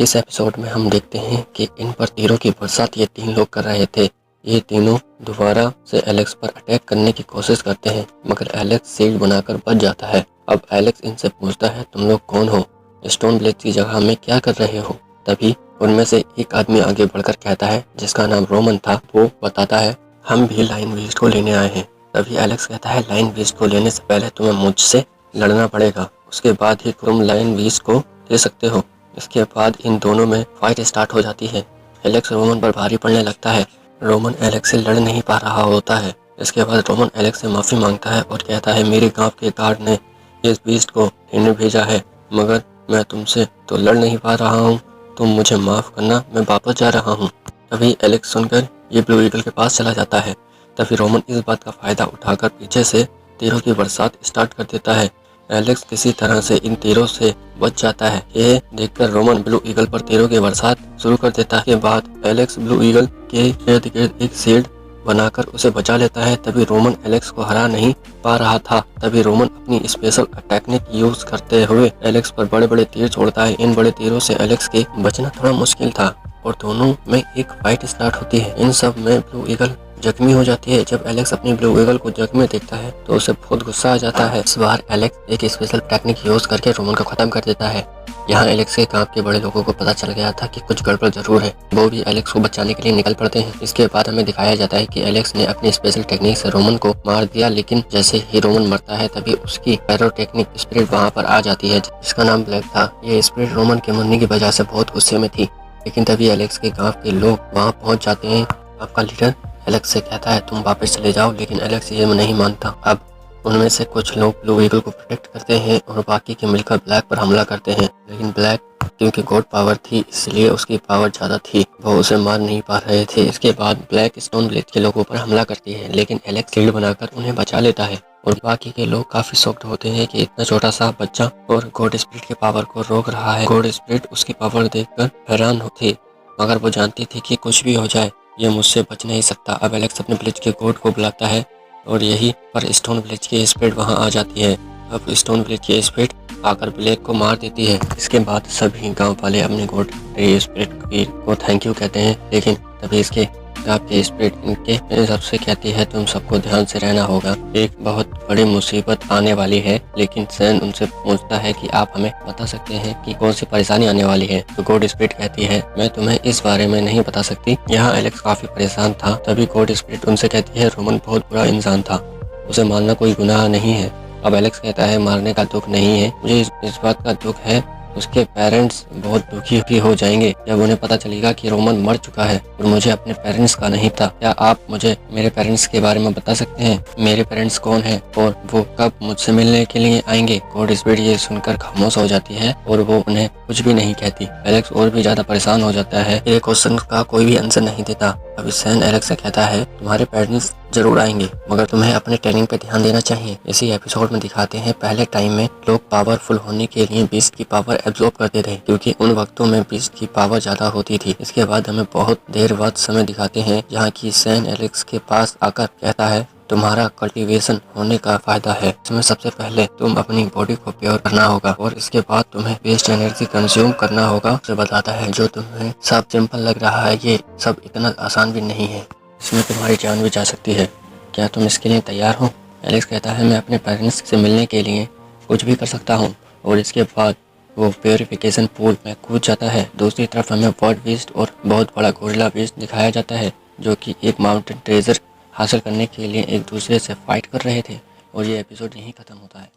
इस एपिसोड में हम देखते हैं कि इन पर तीरों की बरसात ये तीन लोग कर रहे थे। ये तीनों दोबारा से एलेक्स पर अटैक करने की कोशिश करते हैं, मगर एलेक्स शील्ड बनाकर बच जाता है। अब एलेक्स इनसे पूछता है, तुम लोग कौन हो? स्टोन ब्लेड की जगह में क्या कर रहे हो? तभी उनमें से एक आदमी आगे बढ़कर कहता है, जिसका नाम रोमन था, वो बताता है, हम भी लाइन बीस्ट को लेने आए हैं। तभी एलेक्स कहता है, लाइन बीस्ट को लेने से पहले तुम्हें मुझसे लड़ना पड़ेगा, उसके बाद ही तुम लाइन बीस्ट को ले सकते हो। इसके बाद इन दोनों में फाइट स्टार्ट हो जाती है। एलेक्स रोमन पर भारी पड़ने लगता है। रोमन एलेक्स से लड़ नहीं पा रहा होता है। इसके बाद रोमन एलेक्स से माफ़ी मांगता है और कहता है, मेरे गांव के गार्ड ने इस बीस्ट को लेने भेजा है, मगर मैं तुमसे तो लड़ नहीं पा रहा हूँ, तुम मुझे माफ़ करना, मैं वापस जा रहा हूँ। तभी एलेक्स सुनकर ये ब्लू ईगल के पास चला जाता है। तभी रोमन इस बात का फ़ायदा उठाकर पीछे से तीरों की बरसात स्टार्ट कर देता है। एलेक्स किसी तरह से इन तीरों से बच जाता है। ये देखकर रोमन ब्लू ईगल पर तीरों की बरसात शुरू कर देता है। के बाद एलेक्स ब्लू ईगल के इर्द गिर्द एक शील्ड बनाकर उसे बचा लेता है। तभी रोमन एलेक्स को हरा नहीं पा रहा था। तभी रोमन अपनी स्पेशल टेक्निक यूज करते हुए एलेक्स पर बड़े बड़े तीर छोड़ता है। इन बड़े तीरों से एलेक्स के बचना थोड़ा मुश्किल था और दोनों में एक फाइट स्टार्ट होती है। इन सब में ब्लू ईगल जख्मी हो जाती है। जब एलेक्स अपनी ब्लू ईगल को जख्मी देखता है तो उसे बहुत गुस्सा आ जाता है। इस बार एलेक्स एक स्पेशल टेक्निक यूज करके रोमन को खत्म कर देता है। यहाँ एलेक्स के गांव के बड़े लोगों को पता चल गया था कि कुछ गड़बड़ जरूर है। वो भी एलेक्स को बचाने के लिए निकल पड़ते हैं। इसके बाद हमें दिखाया जाता है कि एलेक्स ने अपनी स्पेशल टेक्निक से रोमन को मार दिया, लेकिन जैसे ही रोमन मरता है तभी उसकी पैरोटेक्निक स्पिरिट वहाँ पर आ जाती है, जिसका नाम ब्लैक था। ये स्पिरिट रोमन के मरने की वजह से बहुत गुस्से में थी। लेकिन तभी एलेक्स के गाँव के लोग वहाँ पहुँच जाते हैं। आपका लीडर एलेक्स से कहता है, तुम वापस चले जाओ, लेकिन एलेक्स ये नहीं मानता। अब उनमें से कुछ लोग ब्लू ईगल को प्रोटेक्ट करते हैं और बाकी के मिलकर ब्लैक पर हमला करते हैं। लेकिन ब्लैक क्योंकि गॉड पावर थी, इसलिए उसकी पावर ज्यादा थी, वो उसे मार नहीं पा रहे थे। इसके बाद ब्लैक स्टोन ब्लेड के लोगों पर हमला करती है, लेकिन एलेक्स शील्ड बनाकर उन्हें बचा लेता है। और बाकी के लोग काफी शॉक्ड होते हैं कि इतना छोटा सा बच्चा और गॉड स्पिरिट की पावर को रोक रहा है। गॉड स्पिरिट उसकी पावर देखकर हैरान होते, मगर वो जानती थी कि कुछ भी हो जाए ये मुझसे बच नहीं सकता। अब एलेक्स अपने ब्लिच के गॉड को बुलाता है और यही पर स्टोन ब्लिच की स्पिरिट वहां आ जाती है। अब स्टोन ब्लिच की स्पिरिट आकर ब्लैक को मार देती है। इसके बाद सभी गांव वाले अपने गॉड स्पिरिट को थैंक यू कहते हैं, लेकिन तभी इसके गांव के स्पिरिट इनके सबसे कहती है, तुम सबको ध्यान से रहना होगा, एक बहुत बड़ी मुसीबत आने वाली है। लेकिन सैन उनसे पूछता है कि आप हमें बता सकते हैं कि कौन सी परेशानी आने वाली है? तो गॉड स्पिरिट कहती है, मैं तुम्हें इस बारे में नहीं बता सकती। यहाँ एलेक्स काफी परेशान था। तभी गॉड स्पिरिट उनसे कहती है, रोमन बहुत बुरा इंसान था, उसे मारना कोई गुनाह नहीं है। अब एलेक्स कहता है, मारने का दुख नहीं है, मुझे इस बात का दुख है, उसके पेरेंट्स बहुत दुखी हो जाएंगे जब उन्हें पता चलेगा कि रोमन मर चुका है और मुझे अपने पेरेंट्स का नहीं था। क्या आप मुझे मेरे पेरेंट्स के बारे में बता सकते हैं? मेरे पेरेंट्स कौन हैं और वो कब मुझसे मिलने के लिए आएंगे? गॉड स्पिरिट ये सुनकर खामोश हो जाती है और वो उन्हें कुछ भी नहीं कहती। एलेक्स और भी ज्यादा परेशान हो जाता है। ये क्वेश्चन का कोई भी आंसर नहीं देता। अब सैन एलेक्स से कहता है, तुम्हारे पेरेंट्स जरूर आएंगे, मगर तुम्हें अपने ट्रेनिंग पे ध्यान देना चाहिए। इसी एपिसोड में दिखाते हैं, पहले टाइम में लोग पावरफुल होने के लिए बीस्ट की पावर एब्जॉर्ब करते थे, क्योंकि उन वक्तों में बीस्ट की पावर ज्यादा होती थी। इसके बाद हमें बहुत देर बाद समय दिखाते हैं जहाँ की सैन एलेक्स के पास आकर कहता है, तुम्हारा कल्टीवेशन होने का फायदा है। इसमें सबसे पहले तुम अपनी बॉडी को प्योर करना होगा और इसके बाद तुम्हें वेस्ट एनर्जी कंज्यूम करना होगा। उसे बताता है, जो तुम्हें सब सिंपल लग रहा है, ये सब इतना आसान भी नहीं है, इसमें तुम्हारी जान भी जा सकती है। क्या तुम इसके लिए तैयार हो? एलेक्स कहता है, मैं अपने पेरेंट्स से मिलने के लिए कुछ भी कर सकता हूँ। और इसके बाद वो प्योरिफिकेशन पूल में कूद जाता है। दूसरी तरफ हमें वर्ड बीस्ट और बहुत बड़ा गोरिल्ला बीस्ट दिखाया जाता है, जो कि एक माउंटेन ट्रेजर हासिल करने के लिए एक दूसरे से फाइट कर रहे थे। और ये एपिसोड यहीं खत्म होता है।